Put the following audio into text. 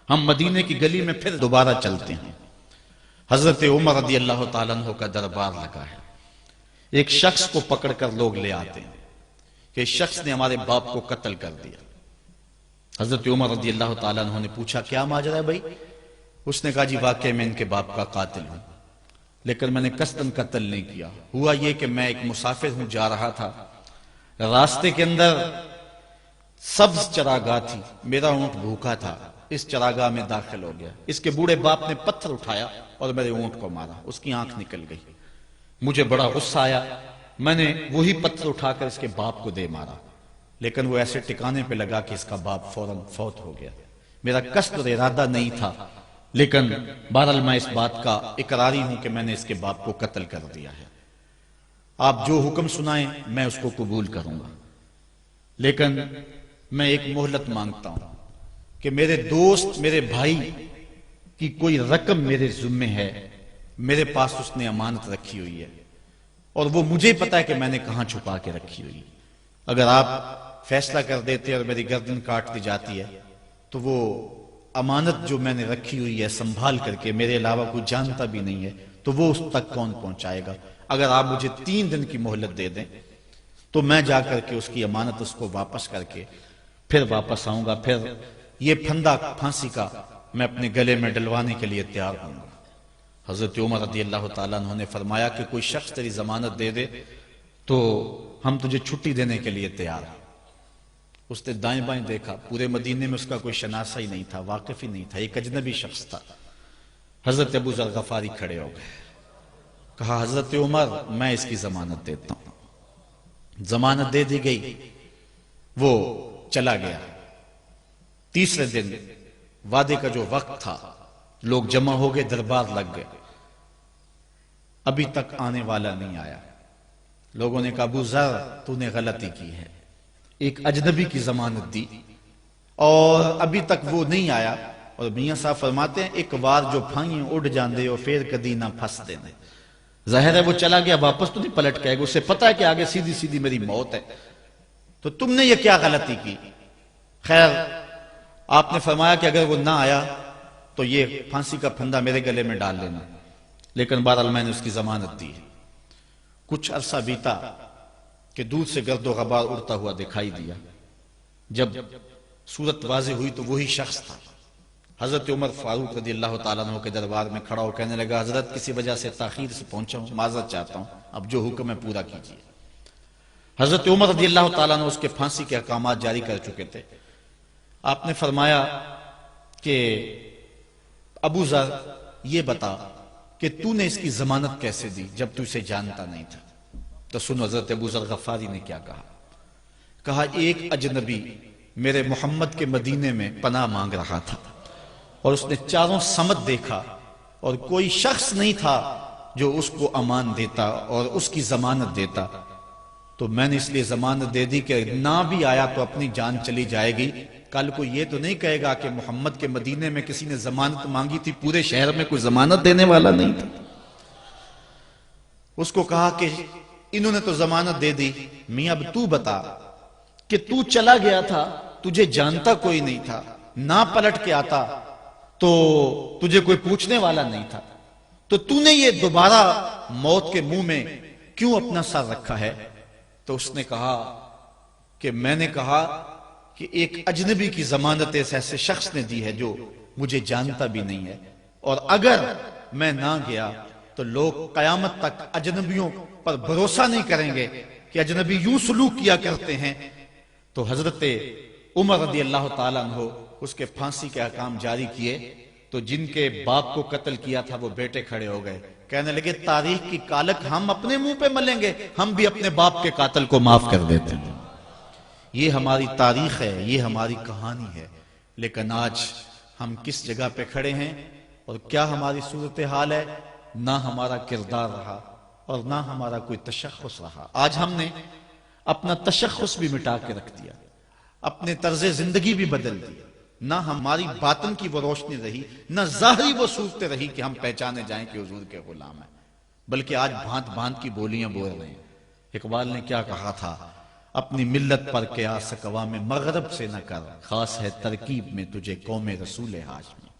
ہم مدینے کی گلی میں پھر دوبارہ چلتے ہیں. حضرت عمر رضی اللہ تعالیٰ عنہ کا دربار لگا ہے. ایک شخص کو پکڑ کر لوگ لے آتے ہیں کہ اس شخص نے ہمارے باپ کو قتل کر دیا. حضرت عمر رضی اللہ تعالیٰ عنہ نے پوچھا کیا ماجرا ہے بھائی؟ اس نے کہا جی واقعی میں ان کے باپ کا قاتل ہوں، لیکن میں نے قصداً قتل نہیں کیا. ہوا یہ کہ میں ایک مسافر ہوں، جا رہا تھا، راستے کے اندر سبز چراگاہ تھی، میرا اونٹ بھوکا تھا، اس چراگاہ میں داخل ہو گیا. اس کے بوڑھے باپ نے پتھر اٹھایا اور میرے اونٹ کو مارا، اس کی آنکھ نکل گئی. مجھے بڑا غصہ آیا، میں نے وہی پتھر اٹھا کر اس کے باپ کو دے مارا، لیکن وہ ایسے ٹکانے پہ لگا کہ اس کا باپ فوراً فوت ہو گیا. میرا قصد اور ارادہ نہیں تھا، لیکن بہرحال میں اس بات کا اقراری ہوں کہ میں نے اس کے باپ کو قتل کر دیا ہے. آپ جو حکم سنائیں میں اس کو قبول کروں گا، لیکن میں ایک مہلت مانگتا ہوں کہ میرے دوست، میرے بھائی کی کوئی رقم میرے ذمے ہے، میرے پاس اس نے امانت رکھی ہوئی ہے اور وہ مجھے پتا ہے کہ میں نے کہاں چھپا کے رکھی ہوئی. اگر آپ فیصلہ کر دیتے اور میری گردن کاٹ دی جاتی ہے تو وہ امانت جو میں نے رکھی ہوئی ہے سنبھال کر کے، میرے علاوہ کوئی جانتا بھی نہیں ہے، تو وہ اس تک کون پہنچائے گا؟ اگر آپ مجھے 3 دن کی مہلت دے دیں تو میں جا کر کے اس کی امانت اس کو واپس کر کے پھر واپس آؤں گا، پھر یہ پھندا پھانسی کا میں اپنے گلے میں ڈلوانے کے لیے تیار ہوں گا. حضرت عمر رضی اللہ تعالیٰ عنہ نے فرمایا کہ کوئی شخص تیری ضمانت دے دے تو ہم تجھے چھٹی دینے کے لیے تیار ہیں. اس نے دائیں بائیں دیکھا، پورے مدینے میں اس کا کوئی شناسہ ہی نہیں تھا، واقف ہی نہیں تھا، ایک اجنبی شخص تھا. حضرت ابو ذر غفاری کھڑے ہو گئے، کہا حضرت عمر میں اس کی ضمانت دیتا ہوں. ضمانت دے دی گئی، وہ چلا گیا. تیسرے دن وعدے کا جو وقت تھا، لوگ جمع ہو گئے، دربار لگ گئے. ابھی تک آنے والا نہیں آیا. لوگوں نے کہا ابو ذر تو نے غلطی کی ہے، ایک اجنبی کی ضمانت دی اور ابھی تک وہ نہیں آیا. اور میاں صاحب فرماتے ہیں ایک بار جو پھائیں اڑ جاندے ہو پھر کدی نہ پھنس دینے. ظاہر ہے وہ چلا گیا، واپس تو نہیں پلٹ کے آئے گا، اسے پتا ہے کہ آگے سیدھی سیدھی میری موت ہے، تو تم نے یہ کیا غلطی کی؟ خیر آپ نے فرمایا کہ اگر وہ نہ آیا تو یہ پھانسی کا پھندا میرے گلے میں ڈال لینا، لیکن بہرحال میں نے اس کی ضمانت دی. کچھ عرصہ بیتا کہ دور سے گرد و غبار اڑتا ہوا دکھائی دیا. جب صورت واضح ہوئی تو وہی شخص تھا. حضرت عمر فاروق رضی اللہ تعالیٰ عنہ کے دربار میں کھڑا ہو کہنے لگا حضرت کسی وجہ سے تاخیر سے پہنچا ہوں، معذرت چاہتا ہوں، اب جو حکم ہے پورا کیجیے. حضرت عمر رضی اللہ تعالیٰ عنہ اس کے پھانسی کے احکامات جاری کر چکے تھے. آپ نے فرمایا کہ ابو ذر یہ بتا کہ تو نے اس کی ضمانت کیسے دی جب تو اسے جانتا نہیں تھا؟ تو سنو حضرت ابو ذر غفاری نے کیا کہا. کہا ایک اجنبی میرے محمد کے مدینے میں پناہ مانگ رہا تھا اور اس نے چاروں سمت دیکھا اور کوئی شخص نہیں تھا جو اس کو امان دیتا اور اس کی ضمانت دیتا، تو میں نے اس لیے ضمانت دے دی کہ نہ بھی آیا تو اپنی جان چلی جائے گی. کل کو یہ تو نہیں کہے گا کہ محمد کے مدینے میں کسی نے ضمانت مانگی تھی، پورے شہر میں کوئی ضمانت دینے والا نہیں تھا. اس کو کہا کہ انہوں نے تو ضمانت دے دی، میاں اب تو بتا کہ تو چلا گیا تھا، تجھے جانتا کوئی نہیں تھا، نہ پلٹ کے آتا تو تجھے کوئی پوچھنے والا نہیں تھا، تو تو نے یہ دوبارہ موت کے منہ میں کیوں اپنا سر رکھا ہے؟ تو اس نے کہا کہ میں نے کہا کہ ایک اجنبی کی ضمانت ایسے شخص نے دی ہے جو مجھے جانتا بھی نہیں ہے، اور اگر میں نہ گیا تو لوگ قیامت تک اجنبیوں پر بھروسہ نہیں کریں گے کہ اجنبی یوں سلوک کیا کرتے ہیں. تو حضرت عمر رضی اللہ تعالیٰ عنہ اس کے پھانسی کے احکام جاری کیے. تو جن کے باپ کو قتل کیا تھا وہ بیٹے کھڑے ہو گئے، کہنے لگے تاریخ کی کالک ہم اپنے منہ پہ ملیں گے، ہم بھی اپنے باپ کے قاتل کو معاف کر دیتے ہیں. یہ ہماری تاریخ ہے، یہ ہماری کہانی ہے. لیکن آج ہم کس جگہ پہ کھڑے ہیں اور کیا ہماری صورتحال ہے؟ نہ ہمارا کردار رہا اور نہ ہمارا کوئی تشخص رہا. آج ہم نے اپنا تشخص بھی مٹا کے رکھ دیا، اپنے طرز زندگی بھی بدل دی. نہ ہماری باطن کی وہ روشنی رہی، نہ ظاہری وہ صورت رہی کہ ہم پہچانے جائیں کہ حضور کے غلام ہیں، بلکہ آج بھانت بھانت کی بولیاں بول رہے ہیں. اقبال نے کیا کہا تھا؟ اپنی ملت پر قیاس اقوام مغرب سے نہ کر، خاص ہے ترکیب میں تجھے قوم رسول ہاشمی۔